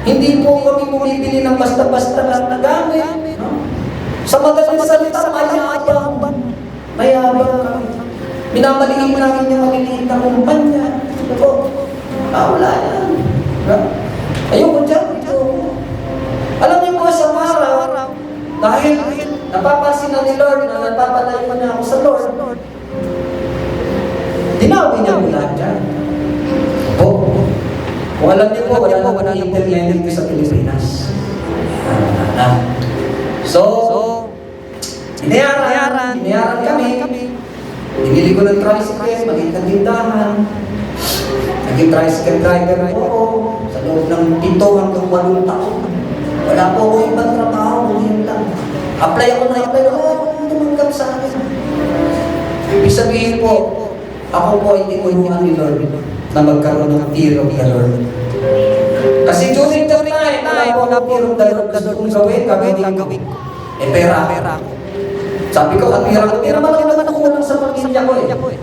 hindi po kami bumibili ng basta-basta lang na gamit. Sa madaling salita, mayabang kami. Minamaliin mo namin yung maliliit na kumpanya. Ito, wala yan. Ayoko dyan. Alam niyo po sa araw, dahil napapansin na ni Lord na napapalayo na ako sa Lord, dinawi niya mo lahat dyan. Kung alam niyo po, wala nang internet sa Pilipinas. So, Inayaran kami. Binili ko ng tricycle, maging tindahan. Naging tricycle driver po ako sa loob loob ng 7 hanggang 8 taon. Wala po ako ibang trabaho, yun lang. Apply ako, wala akong tumanggap sa akin. Ibig sabihin po, ako po ay tinuruan ni Lord na magkaroon ng fear of the Lord. Kasi during the time, wala po akong fear of the Lord kung gagawin ko. Eh, pera ako. Sabi ko, pera malaki naman ako lang sa pamilya ko eh.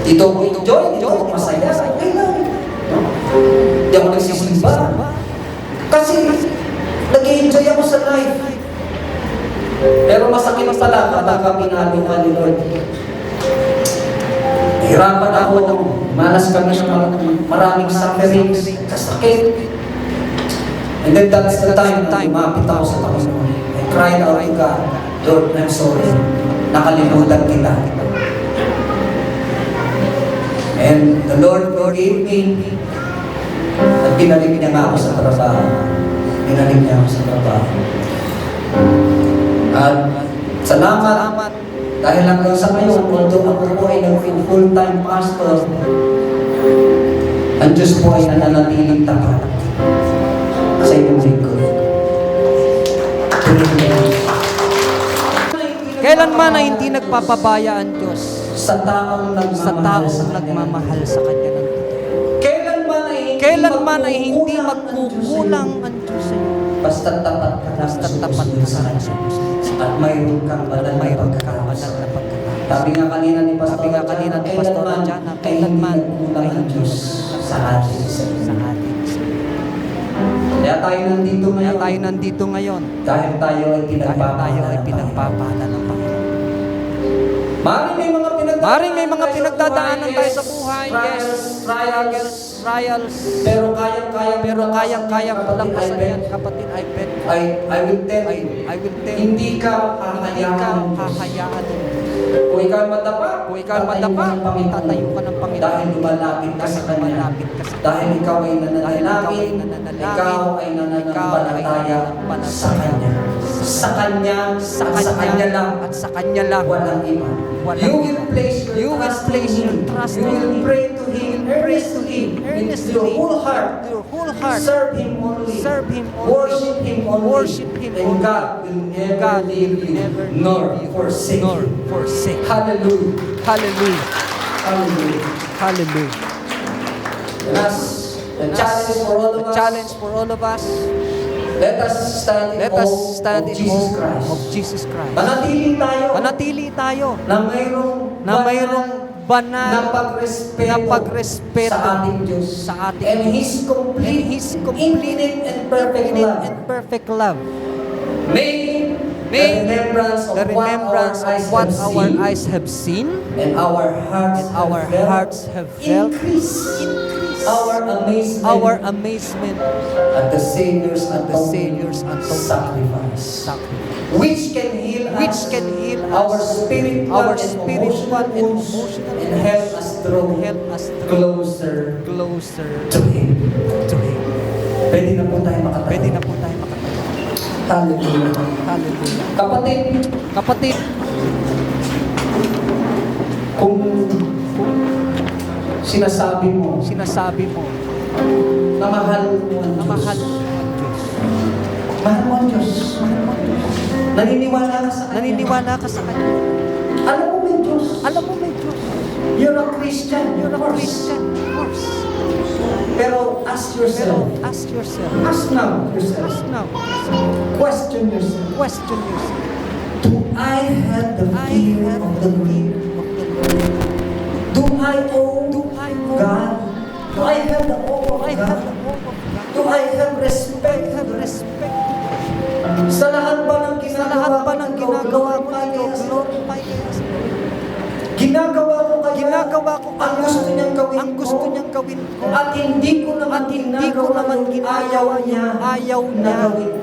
Dito ko enjoy, dito ko masaya. Okay lang. Hindi ako nagsisimba. Kasi, nag-i-enjoy ako sa life. Pero masakit pala kapag pinalo ka ni Lord. Hirapan ako, malas kami ng maraming sufferings, kasakit. And then that's the time na lumapit ako sa Panginoon. I cried out to God, Lord, I'm sorry. Nakalimutan kita. And the Lord forgave me. At binalik niya nga ako sa trabaho. Binalik niya ako sa trabaho. At salamat. Dahil hanggang sa ngayon, although ako po ay nag-full-time pastor, ang Diyos po ay nananatiling tapat sa inyong lingkod. Kailanman ay hindi nagpapabaya ang Diyos Sa taong nagmamahal sa Kanya ng totoo. Kailanman ay Hindi magkukulang ang Diyos sa iyo. Basta tapat ka na Basta tapat ka sa Kanya. at mayroon kang banal na pagkakataon. Sabi nga kanina ni Pastor Jan, kailanman ay ang Diyos sa atin. Kaya tayo nandito ngayon. Dahil tayo ay pinagpapala ng Panginoon. Maring may mga pinagdadaanan tayo sa buhay. Yes, trials. Pero kayang-kayang lampasan yan, kapatid. I will tell you. Hindi ka hahayaan. Kung ikaw madapa, tatayo ka ng Panginoon. Dahil lumalapit ka sa Kanya. Dahil ikaw ay nananalangin. Ikaw ay nananampalataya sa Kanya. Sa Kanya lang. At sa Kanya lang. Walang iba. You will place your trust in Him. You will pray to Him earnestly with your whole heart. Serve Him only. Worship Him only. And God will never leave you nor forsake you. Hallelujah. That's the challenge for all of us. Let us stand in awe of Jesus Christ. Manatili tayo na mayroong banal na pagrespeto sa ating Diyos. And His complete and perfect love. May the remembrance of what our eyes have seen and our hearts have felt increase our amazement at the Savior's atoning sacrifice, which can heal our spiritual and emotional and help us draw closer to Him. Pwede na po tayo makatayo. Hallelujah. Kapatid, kung sinasabi mo na mahal mo ang Diyos. Mahal mo ang Diyos. Naniniwala ka sa Kanya. Alam mo may Diyos. You're a Christian. Of course. Pero ask yourself. Ask now yourself. Question yourself. Do I have the fear of the Lord? Do I owe God? Do I have the awe of God? Do I have respect? Sa lahat ba ng ginagawa ko kayo? Ginagawa ko ang gusto niyang gawin ko. At hindi ko naman ayaw niya na gawin.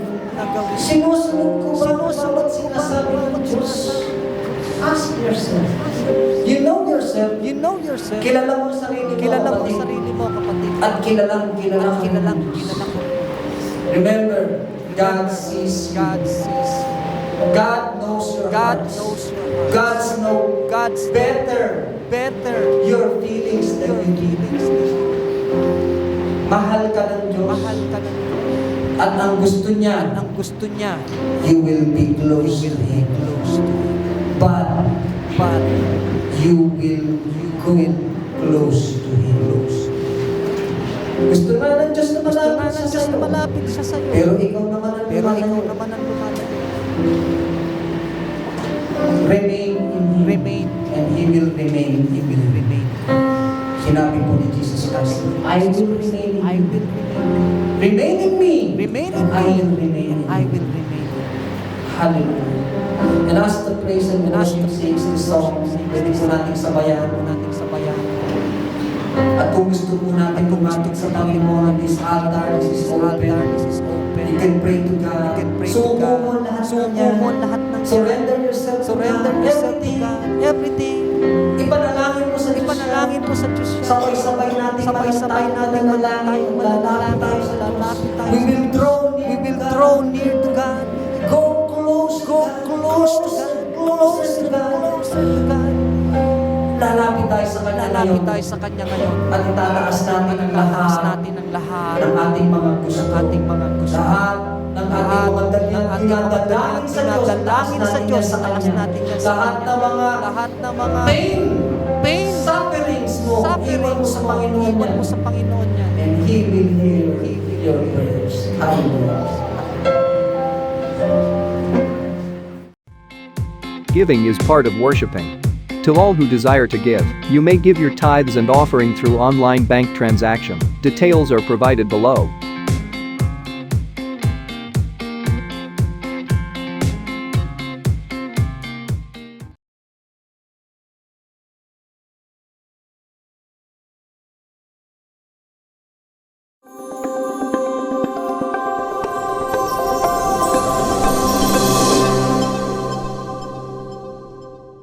Sinusunod ko ba bawat sinasabi ng Diyos? Ask yourself. You know yourself. Kilala mo sarili mo, kapatid. At kilalang mo. Remember, God sees you. God knows your heart. God knows better your feelings than you do. Mahal ka ng Diyos. Mahal ka ng Diyos. At ang gusto niya, Ang gusto niya, you will be close to Him. close to Him. But But you will go close to Him. Gusto nga ng Diyos na malapit siya sa'yo. malapit siya sa'yo. Pero ikaw naman ang Pero ikaw lumalayo. naman ang lumalayo. Remain in Him. Remain. And He will remain. He will remain. Sinabi po ni Jesus Christ, I will remain in I you. will remain. Remain in me. Remain in and I me. will remain in I you. will remain. Hallelujah. And as the praise and worship sings the song, pwede po nating sabayan. Nating sabayan. At kung gusto po natin lumapit sa Panginoon, this altar, this is open. This is open. You can pray to God. You can pray to Suko God. mo lahat ng Suko yan. mo lahat ng yan. Surrender yourself to Surrender God. yourself to Everything. God. Everything. Ipanalangin mo sa Diyos. Ipanalangin mo sa Diyos. Sabay-sabay natin Sabay-sabay natin manalangin. Lalapit tayo sa Diyos. Lalapit tayo We sa will Diyos. draw We near will to God. draw near to God. Go close. Go close to God. Closer to God. Closer to God. Lalapit tayo sa Kanya Lalapit ngayon. tayo sa Kanya ngayon. At itataas natin ang Taas lahat natin ang lahat ng ating mga gusto. ng ating mga gusto. Lahat ng ating mga dinadalangin sa Diyos. Dinadalangin sa Diyos. Taas natin yan sa Lahat Kanya. ng mga Lahat ng mga pain, sufferings mo, iwan mo sa Panginoon iwan yan. mo sa Panginoon yan. And He will hear your prayers. Hallelujah. Giving is part of worshiping. To all who desire to give, you may give your tithes and offering through online bank transaction. Details are provided below.